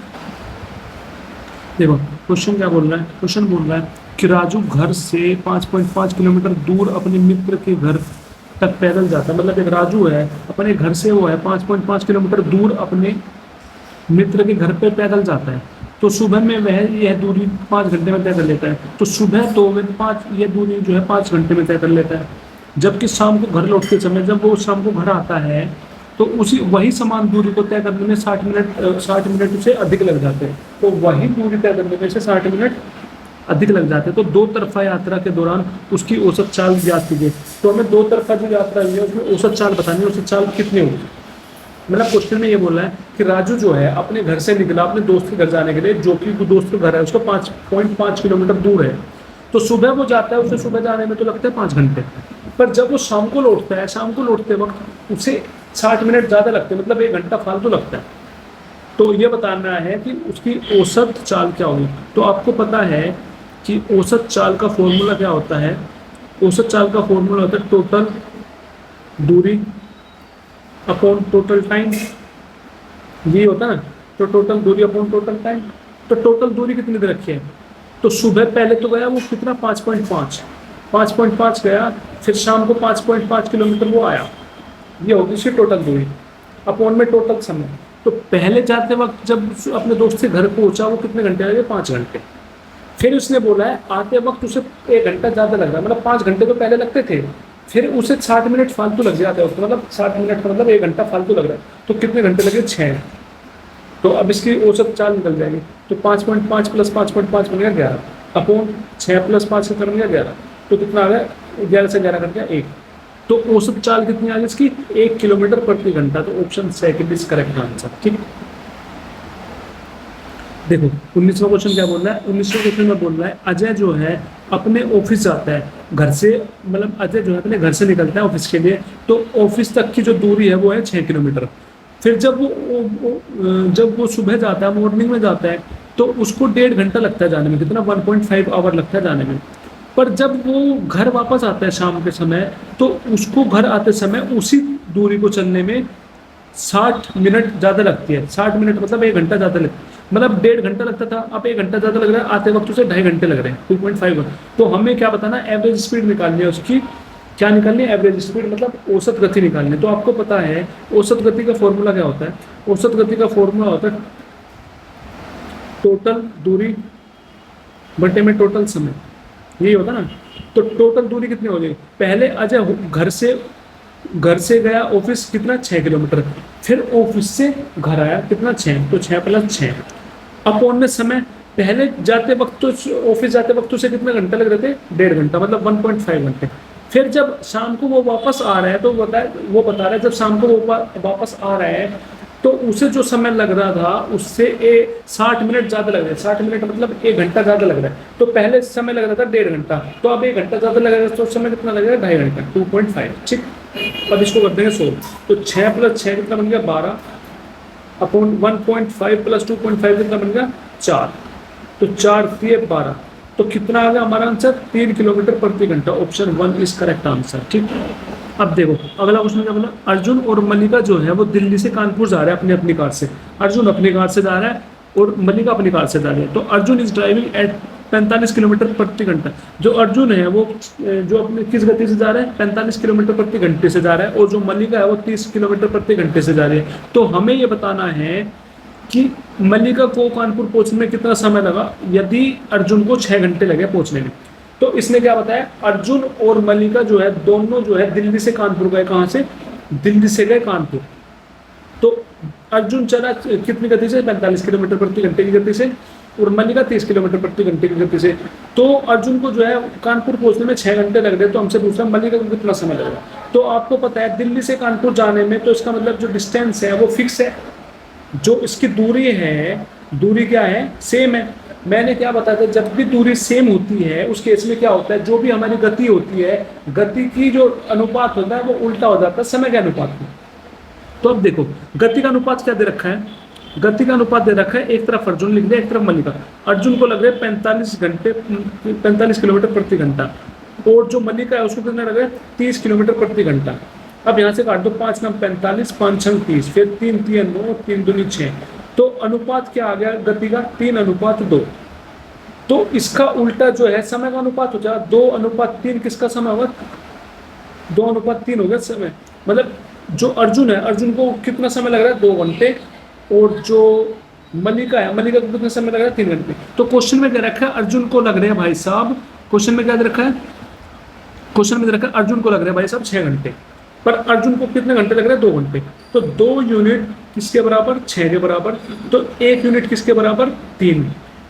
देखो क्वेश्चन क्या बोल रहा है? क्वेश्चन बोल रहा है कि राजू घर से 5.5 किलोमीटर दूर अपने मित्र के घर तक पैदल जाता है। मतलब एक राजू है, अपने घर से वो है 5.5 किलोमीटर दूर अपने मित्र के घर पे पैदल जाता है। तो सुबह में वह यह दूरी 5 घंटे में तय कर लेता है। तो सुबह तो वह यह दूरी जो है 5 घंटे में तय कर लेता है, जबकि शाम को घर लौटते समय जब वो शाम को घर आता है तो वही समान दूरी को तय करने में 60 मिनट से अधिक लग जाते हैं। तो वही दूरी तय करने में से 60 मिनट अधिक लग जाते हैं। तो 2 तरफा यात्रा के दौरान उसकी औसत चाल ज्ञात कीजिए। तो हमें 2 तरफा जो यात्रा है उसमें औसत चाल बतानी है, औसत चाल कितनी होगी। मतलब क्वेश्चन में ये बोला है कि राजू जो है अपने घर से निकला अपने दोस्त के घर जाने के लिए, जो कि दोस्त का घर है उसका 5.5 किलोमीटर दूर है। तो सुबह वो जाता है, उसे सुबह जाने में तो लगता है 5 घंटे, पर जब वो शाम को लौटता है, शाम को लौटते वक्त उसे 60 मिनट ज़्यादा लगते हैं, मतलब 1 घंटा फालतू लगता है। तो ये बताना है कि उसकी औसत चाल क्या होगी। तो आपको पता है कि औसत चाल का फॉर्मूला क्या होता है। औसत चाल का फॉर्मूला होता है टोटल दूरी अपॉन टोटल टाइम, यही होता है ना। तो टोटल दूरी अपॉन टोटल टाइम। तो टोटल दूरी कितनी दे रखी है, तो सुबह पहले तो गया वो कितना 5.5 गया, फिर शाम को 5.5 किलोमीटर वो आया, ये होगी इसकी टोटल दूरी अपॉन में टोटल समय। तो पहले जाते वक्त जब अपने दोस्त से घर पहुंचा वो कितने घंटे लगे, 5 घंटे। फिर उसने बोला है आते वक्त उसे 1 घंटा ज़्यादा लग रहा है, मतलब 5 घंटे तो पहले लगते थे, फिर उसे 60 मिनट फालतू लग जाते हैं, मतलब 60 मिनट का मतलब 1 घंटा फालतू लग रहा है। तो कितने घंटे लगे, 6। तो अब इसकी औसत चाल निकल जाएगी। तो 5.5 प्लस 5.5 बन गया 11 अपॉन 6 प्लस 5 का कर गया 11। तो कितना आ गया, 11 से 11 कर गया 1। तो औसत चाल कितनी आ गई इसकी, 1 किलोमीटर प्रति घंटा। तो option second is correct answer. ठीक, देखो 19वां क्वेश्चन क्या बोल रहा है। 19वें क्वेश्चन में बोल रहा है अजय जो है अपने ऑफिस जाता है घर से, मतलब अजय जो है अपने घर से निकलता है ऑफिस के लिए, तो ऑफिस तक की जो दूरी है वो है 6 किलोमीटर। फिर जब वो सुबह जाता है, मॉर्निंग में जाता है, तो उसको 1.5 घंटा लगता है जाने में, कितना 1.5 आवर लगता है जाने में। पर जब वो घर वापस आता है शाम के समय, तो उसको घर आते समय उसी दूरी को चलने में 60 मिनट ज़्यादा लगती है। 60 मिनट मतलब 1 घंटा ज़्यादा लगता है, मतलब 1.5 घंटा लगता था, अब 1 घंटा ज़्यादा लग रहा है, आते वक्त उसे 2.5 घंटे लग रहे हैं, 2.5। तो हमें क्या बताना, एवरेज स्पीड निकालनी है उसकी। क्या निकालनी है, एवरेज स्पीड, मतलब औसत गति निकालनी है। तो आपको पता है औसत गति का फॉर्मूला क्या होता है। औसत गति का फॉर्मूला होता है टोटल दूरी बटे में टोटल समय, यही होता ना। तो टोटल दूरी कितनी हो गई, पहले अजय घर से गया ऑफिस कितना 6 किलोमीटर, फिर ऑफिस से घर आया कितना 6, तो 6 प्लस 6 अपॉन में समय। पहले जाते वक्त तो ऑफिस जाते वक्त उसे कितने घंटे लग रहे थे, 1.5 घंटा, मतलब 1.5 घंटे। फिर जब शाम को वो वापस आ रहा है, तो वो बता रहा है जब शाम को वो वापस आ रहा है, तो उसे जो समय लग रहा था उससे 60 मिनट ज़्यादा लग रहा है। 60 मिनट मतलब 1 घंटा ज़्यादा लग रहा है। तो पहले समय लग रहा था 1.5 घंटा, तो अब 1 घंटा ज़्यादा लग रहा है, तो समय कितना लगेगा, 2.5 घंटा, 2.5। ठीक, अब इसको कर देंगे 100। तो 6 प्लस 6 कितना बन गया, 12 अपॉन 1.5 प्लस 2.5 कितना बन गया, 4। तो 4 3 12, तो कितना आ गया हमारा आंसर, 3 किलोमीटर प्रति घंटा। Option 1 is correct answer. ठीक, अब देखो अगला क्वेश्चन क्या बोला, अर्जुन और मल्लिका जो है वो दिल्ली से कानपुर जा रहे हैं अपनी अपनी कार से। अर्जुन अपनी कार से जा रहा है और मल्लिका अपनी कार से जा रही है। तो Arjun is driving eight 45 kilometre प्रति घंटा। जो अर्जुन है वो जो अपने किस गति से जा रहा है, 45 किलोमीटर प्रति घंटे से जा रहा है, और जो मल्लिका है वो 30 किलोमीटर प्रति घंटे से जा रही है। तो हमें ये बताना है कि मल्लिका को कानपुर पहुंचने में कितना समय लगा, यदि अर्जुन को 6 घंटे लगे पहुंचने में। तो इसने क्या बताया, अर्जुन और मल्लिका जो है दोनों जो है दिल्ली से कानपुर गए। कहाँ से, दिल्ली से गए कानपुर। तो अर्जुन चला कितनी गति से, 45 किलोमीटर प्रति घंटे की गति से, और मल्लिका 30 किलोमीटर प्रति घंटे की गति से। तो अर्जुन को जो है कानपुर पहुंचने में 6 घंटे लग रहे, तो हमसे पूछ रहा है मल्लिका को कितना समय लगेगा। तो आपको पता है दिल्ली से कानपुर जाने में, तो इसका मतलब जो डिस्टेंस है वो फिक्स है, जो इसकी दूरी है, दूरी क्या है, सेम है। मैंने क्या बताया था, जब भी दूरी सेम होती है उस केस में क्या होता है, जो भी हमारी गति होती है, गति की जो अनुपात होता है वो उल्टा हो जाता है समय के अनुपात में। तो अब देखो गति का अनुपात क्या दे रखा है, गति का अनुपात दे रखा है, एक तरफ अर्जुन लिख दिया, एक तरफ मल्लिका। अर्जुन को लग रहे 45 किलोमीटर प्रति घंटा, और जो मल्लिका है उसको कितना लग रहा है, 30 किलोमीटर प्रति घंटा। अब यहाँ से काट दो, 5 9 45, 5 6 30, फिर 3 3 9, 3 2 6। तो अनुपात क्या आ गया गति का, 3:2। तो इसका उल्टा जो है समय का अनुपात हो जाएगा, 2:3 किसका समय होगा, 2:3 हो गया समय। मतलब जो अर्जुन है, अर्जुन को कितना समय लग रहा है, 2 घंटे, और जो मल्लिका है, मल्लिका को कितना समय लग रहा है, 3 घंटे। तो क्वेश्चन में क्या रखा है, अर्जुन को लग रहे हैं भाई साहब, क्वेश्चन में क्या दे रखा है, क्वेश्चन में दे रखा है अर्जुन को लग रहे हैं भाई साहब 6 घंटे, पर अर्जुन को कितने घंटे लग रहे हैं, 2 घंटे। तो 2 यूनिट किसके बराबर, 6 के बराबर। तो 1 यूनिट किसके बराबर, 3।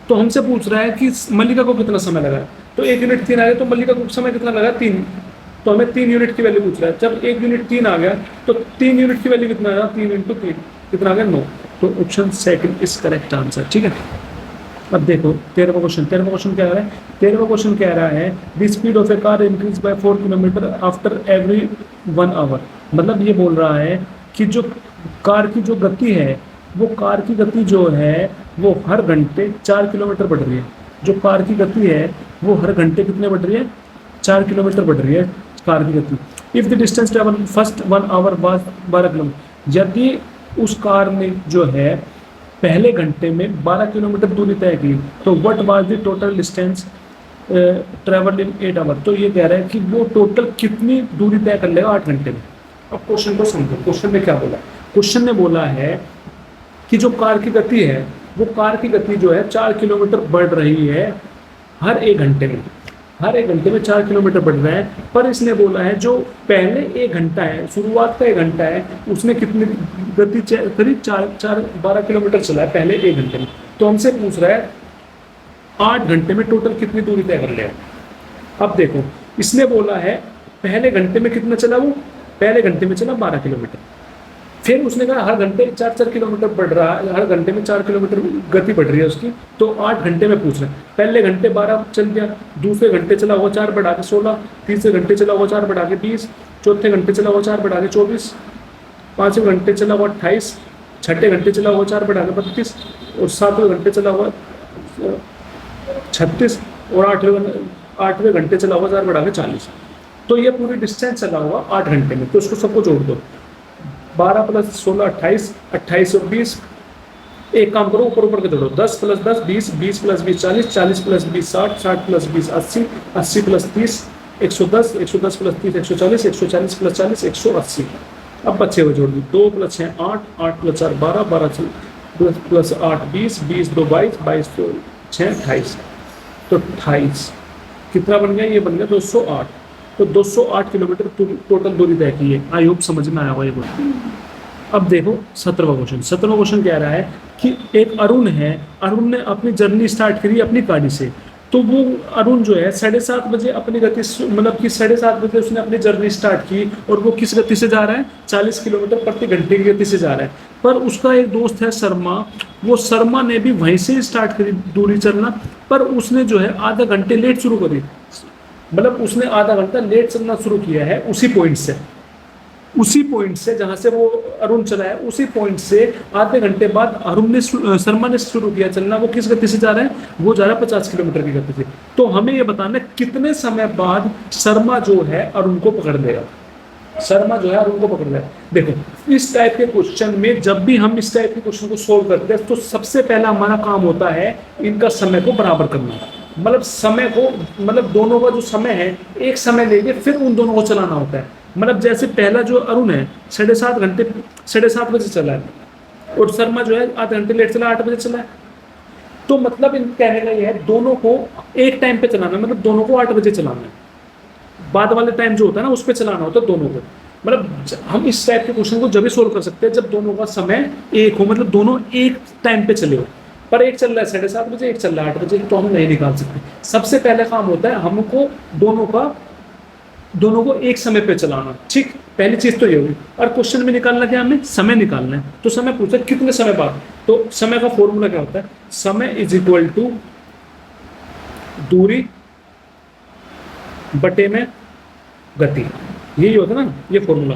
तो हमसे पूछ रहा है कि मल्लिका को कितना समय लगा है, तो 1 यूनिट 3 आ गया, तो मल्लिका को समय कितना लगा, 3। तो हमें 3 यूनिट की वैल्यू पूछ रहा है। जब 1 यूनिट 3 आ गया, तो 3 यूनिट की वैल्यू कितना आ गया, 3 × 3 कितना आ गया, 9। तो option second is correct answer. ठीक है, अब देखो 13वां क्वेश्चन क्या है, 13वां क्वेश्चन कह रहा है the speed of a car increase by 4 kilometre after every 1 hour. मतलब ये बोल रहा है कि जो कार की जो गति है, वो कार की गति जो है वो हर घंटे 4 किलोमीटर बढ़ रही है। जो कार की गति है वो हर घंटे कितने बढ़ रही है? 4 किलोमीटर बढ़ रही है कार की गति। If the distance travel first 1 hour was 12 kilometre, यदि उस कार ने जो है पहले घंटे में 12 किलोमीटर दूरी तय की, तो what was the total distance travel in 8 hour. तो ये कह रहा है कि वो टोटल कितनी दूरी तय कर लेगा 8 घंटे में। अब क्वेश्चन को समझो, क्वेश्चन ने क्या बोला? क्वेश्चन ने बोला है कि जो कार की गति है, वो कार की गति जो है 4 किलोमीटर बढ़ रही है हर 1 घंटे में। हर 1 घंटे में 4 किलोमीटर बढ़ रहा है, पर इसने बोला है जो पहले 1 घंटा है, शुरुआत का 1 घंटा है, उसने कितनी गति करीब 12 किलोमीटर चला है पहले 1 घंटे में। तो हमसे पूछ रहा है 8 घंटे में टोटल कितनी दूरी तय कर लेगा। अब देखो, इसने बोला है पहले घंटे में कितना चला, वो पहले घंटे में चला 12 किलोमीटर। फिर उसने कहा हर घंटे 4-4 किलोमीटर बढ़ रहा है, हर घंटे में 4 किलोमीटर गति बढ़ रही है उसकी। तो 8 घंटे में पूछ रहे हैं, पहले घंटे 12 चल गया, दूसरे घंटे चला हुआ 4 बढ़ा के 16, तीसरे घंटे चला हुआ 4 बढ़ा के 20, चौथे घंटे चला हुआ 4 बढ़ा के 24, पाँचवें घंटे चला हुआ 28, छठे घंटे चला हुआ 4 बढ़ा के 32, और सातवें घंटे चला हुआ 36, और आठवें घंटे चला हुआ 4 बढ़ा के 40। तो ये पूरी डिस्टेंस चला हुआ 8 घंटे में। तो इसको सबको जोड़ दो, 12 + 16 28, 28 और 20। एक काम करो, ऊपर ऊपर के जोड़ो, 10 + 10 20, 20 + 20 40, 40 + 20 60, 60 + 20 80, 80 + 30 110, 110 + 30 140, 140 + 40 180। अब बच्चे को जोड़ दी, 2 + 6 8, 8 + 4 12, 12 + 8 20, 20 2 22, 22 6 28। तो 28 कितना बन गया? ये बन गया 208। तो 208 किलोमीटर टोटल दूरी तय की है। आई होप समझ में आया हुआ ये बात। अब देखो 17वां क्वेश्चन। 17वां क्वेश्चन कह रहा है कि एक अरुण है, अरुण ने अपनी जर्नी स्टार्ट करी अपनी गाड़ी से। तो वो अरुण जो है 7:30 बजे अपनी गति, मतलब कि 7:30 बजे उसने अपनी जर्नी स्टार्ट की, और वो किस गति से जा रहा है? 40 किलोमीटर प्रति घंटे की गति से जा रहा है। पर उसका एक दोस्त है शर्मा, वो शर्मा ने भी वहीं से स्टार्ट करी दूरी चलना, पर उसने जो है आधा घंटे लेट शुरू करी। मतलब उसने आधा घंटा लेट चलना शुरू किया है उसी पॉइंट से, उसी पॉइंट से जहां से वो अरुण चला है, उसी पॉइंट से आधे घंटे बाद अरुण ने शर्मा ने शुरू किया चलना। वो किस गति से जा रहा है? वो जा रहा है 50 किलोमीटर की गति से। तो हमें ये बताना है कितने समय बाद शर्मा जो है अरुण को पकड़ लेगा। शर्मा जो है अरुण को पकड़ लेगा। देखो इस टाइप के क्वेश्चन में, जब भी हम इस टाइप के क्वेश्चन को सोल्व करते हैं, तो सबसे पहला हमारा काम होता है इनका समय को बराबर करना। मतलब समय को, मतलब दोनों का जो समय है एक समय लेके फिर उन दोनों को चलाना होता है। मतलब जैसे पहला जो अरुण है 7:30 बजे चला है, और शर्मा जो है आधे घंटे लेट चला, 8 बजे चला है। तो मतलब इन कहने का ये है दोनों को एक टाइम पे चलाना है, मतलब दोनों को 8 बजे चलाना है। बाद वाले टाइम जो होता है ना उस पर चलाना होता है दोनों को। मतलब हम इस टाइप के क्वेश्चन को जब भी सोल्व कर सकते हैं जब दोनों का समय एक हो, मतलब दोनों एक टाइम पे चले हो। पर एक चल रहा है 7:30 बजे, एक चल रहा है 8 बजे, तो हम नहीं निकाल सकते। सबसे पहले काम होता है हमको दोनों को एक समय पे चलाना। ठीक, पहली चीज तो ये होगी। और क्वेश्चन में निकालना क्या, हमें समय निकालना है। तो समय पूछा कितने समय बाद, तो समय का फॉर्मूला क्या होता है? समय = दूरी बटे में गति, यही होता है ना ये फॉर्मूला।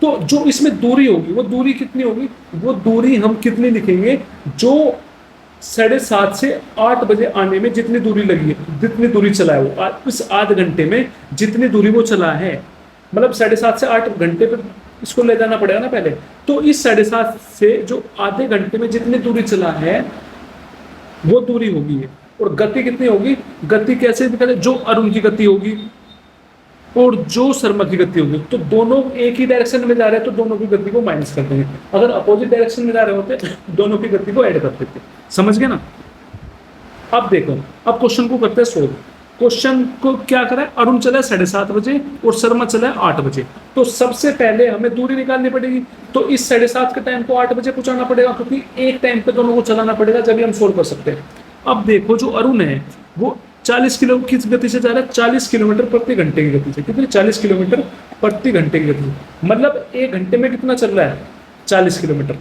तो जो इसमें दूरी होगी, वो दूरी कितनी होगी? वो दूरी हम कितनी लिखेंगे? जो 7:30 से 8 बजे आने में जितनी दूरी लगी है, जितनी दूरी चला है वो, इस आधे घंटे में जितनी दूरी वो चला है, मतलब 7:30 से 8 घंटे पे इसको ले जाना पड़ेगा ना पहले। तो इस 7:30 से जो आधे घंटे में जितनी दूरी चला है वो दूरी होगी। और गति कितनी होगी? गति कैसे निकाले? जो अरुण की गति होगी और जो शर्मा की गति होगी, तो दोनों एक ही डायरेक्शन में जा रहे हैं तो दोनों की गति को माइनस कर देंगे। अगर अपोजिट डायरेक्शन में जा रहे होते दोनों की गति को ऐड कर देते। समझ गए ना? अब देखो, अब क्वेश्चन को करते हैं सोल्व। क्वेश्चन को क्या करा है? अरुण चला है 7:30 बजे और शर्मा चला है 8 बजे। तो सबसे पहले हमें दूरी निकालनी पड़ेगी। तो इस 7:30 के टाइम को 8 बजे पहुंचाना पड़ेगा, क्योंकि एक टाइम पे दोनों को चलाना पड़ेगा, जब हम सोल्व कर सकते हैं। अब देखो जो अरुण है वो 40 किलो किस गति से जा रहा है? 40 किलोमीटर प्रति घंटे की गति से। कितनी? 40 किलोमीटर प्रति घंटे की गति से। मतलब एक घंटे में कितना चल रहा है? 40 किलोमीटर।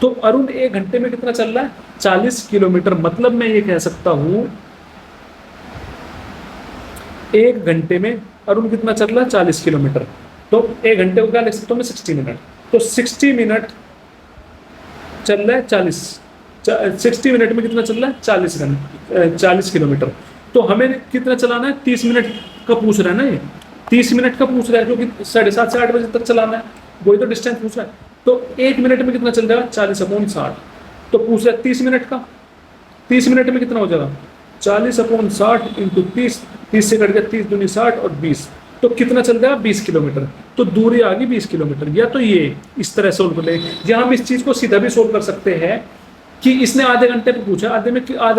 तो अरुण एक घंटे में कितना चल रहा है? 40 किलोमीटर। मतलब मैं ये कह सकता हूं एक घंटे में अरुण कितना चल रहा है? 40 किलोमीटर। तो एक घंटे को क्या लिख सकता हूं मैं? 60 मिनट। तो 60 मिनट चल रहा है 60 मिनट में कितना चल रहा है 40 किलोमीटर। तो हमें कितना चलाना है 30 मिनट का पूछ रहा है ना ये, 30 मिनट का पूछ रहा है क्योंकि 7:30 से 8 बजे तक चलाना है, वही तो डिस्टेंस पूछ रहा है। तो 1 मिनट में कितना चल जाएगा 40/60, तो पूछ रहा है 30 मिनट का, 30 मिनट में कितना हो जाएगा 40/60 इंटू 30, 30 से कट गया 30 दूनी 60 और 20, तो कितना चल जाएगा 20 किलोमीटर। तो दूरी आ गई 20 किलोमीटर। या तो ये इस तरह सोल्व कर ले, या हम इस चीज को सीधा भी सोल्व कर सकते हैं कि इसने आधे घंटे में पूछा, आधे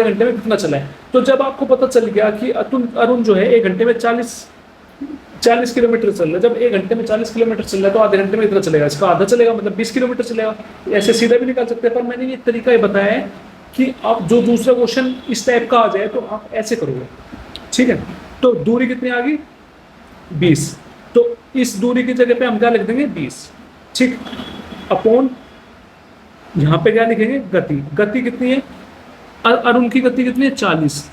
घंटे में कितना चला है। तो जब आपको पता चल गया कि अरुण जो है 1 घंटे में 40 किलोमीटर चल रहा है, जब 1 घंटे में 40 किलोमीटर चल रहा है तो आधे घंटे में इतना चलेगा, इसका आधा चलेगा मतलब 20 किलोमीटर चलेगा। ऐसे सीधा भी निकाल सकते हैं, पर मैंने ये तरीका ही बताया है कि आप जो दूसरा क्वेश्चन इस टाइप का आ जाए तो आप ऐसे करोगे, ठीक है। तो दूरी कितनी आ गई 20, तो इस दूरी की जगह पे हम क्या लिख देंगे 20, ठीक, अपॉन यहाँ पे क्या लिखेंगे गति कितनी है, अरुण की गति कितनी है 40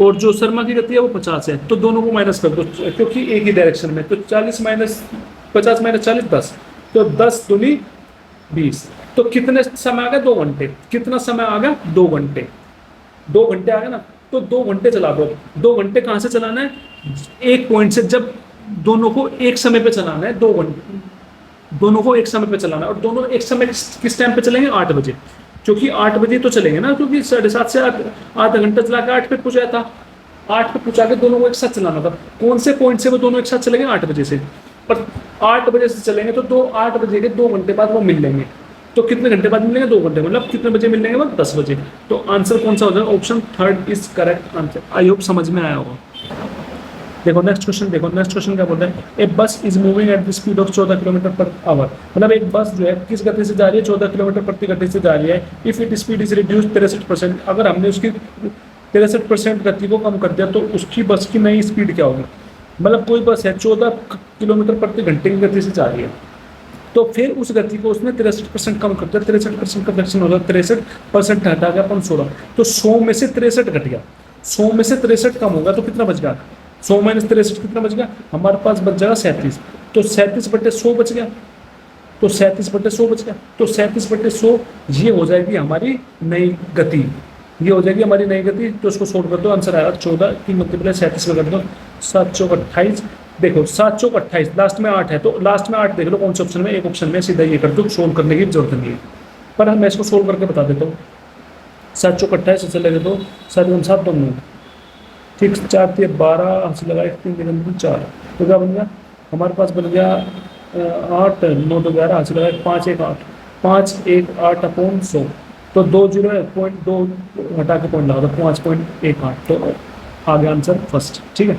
और जो शर्मा की गति है वो 50 है, तो दोनों को माइनस कर दो क्योंकि एक ही डायरेक्शन में। तो 40 माइनस 50 माइनस 40 10, तो 10 दूनी 20, तो कितने समय आ गया 2 घंटे। कितना समय आ गया 2 घंटे, 2 घंटे आ गया ना, तो 2 घंटे चला दो। 2 घंटे कहाँ से चलाना है, एक पॉइंट से, जब दोनों को एक समय पे चलाना है, 2 घंटे दोनों को एक समय पे चलाना है, और दोनों एक समय किस टाइम पे चलेंगे 8 बजे, क्योंकि 8 बजे तो चलेंगे ना, क्योंकि 7:30 से आधा घंटा चला के 8 पे पहुंचाया था, 8 पे पहुंचा के दोनों को एक साथ चलाना था। कौन से पॉइंट से वो दोनों एक साथ चलेंगे 8 बजे से, पर 8 बजे से चलेंगे तो 8 बजे के 2 घंटे बाद वो मिल लेंगे। तो कितने घंटे बाद मिलेंगे 2 घंटे, मतलब कितने बजे मिल लेंगे वो 10 बजे। तो आंसर कौन सा हो जाएगा, option 3 is correct answer. I hope समझ में आया होगा। देखो नेक्स्ट क्वेश्चन क्या बोलता है, ए बस is moving at the speed of 14 kilometre per hour. मतलब एक बस जो है किस गति से जा रही है 14 किलोमीटर प्रति घंटे से जा रही है। If it speed is reduce 63%, अगर हमने उसकी 63% गति को कम कर दिया तो उसकी बस की नई स्पीड क्या होगी। मतलब कोई बस है 14 किलोमीटर प्रति घंटे की गति से जा रही है, तो फिर उस गति को उसने 63% कम कर दिया, 63% का फ्रैक्शन होगा 63% हटा गया अपन 16, तो 100 में से 63 घट गया, 100 में से 63 कम होगा तो कितना बच गया 100 माइनस 63 कितना बच गया, हमारे पास बच जाएगा 37, तो 37/100 बच गया, तो 37/100 बच गया, तो 37/100 ये हो जाएगी हमारी नई गति, ये हो जाएगी हमारी नई गति। तो उसको सोल्व कर दो, आंसर आएगा 14 की मल्टीप्लाई 37 में कर दो, 7 चौक 28। देखो 7 चौक 28, लास्ट में 8 है, तो लास्ट में 8 देख लो कौन से ऑप्शन में, एक ऑप्शन में सीधा ये कर दो, सोल्व करने की जरूरत नहीं है, पर मैं इसको सोल्व करके बता देता हूँ। 7 चौक 28 से लगे तो 7 7 दोनों, ठीक, 4 3 12 हमसे लगा 1 3 4, तो क्या बन गया हमारे पास बन गया 8 9 2 11 हमसे लगा 5 1 8, 5 1 8 अपॉन 100, तो 2 0 है, 0.2 हटा के पॉइंट लगा दो 5.18, तो आ गया आंसर फर्स्ट, ठीक है।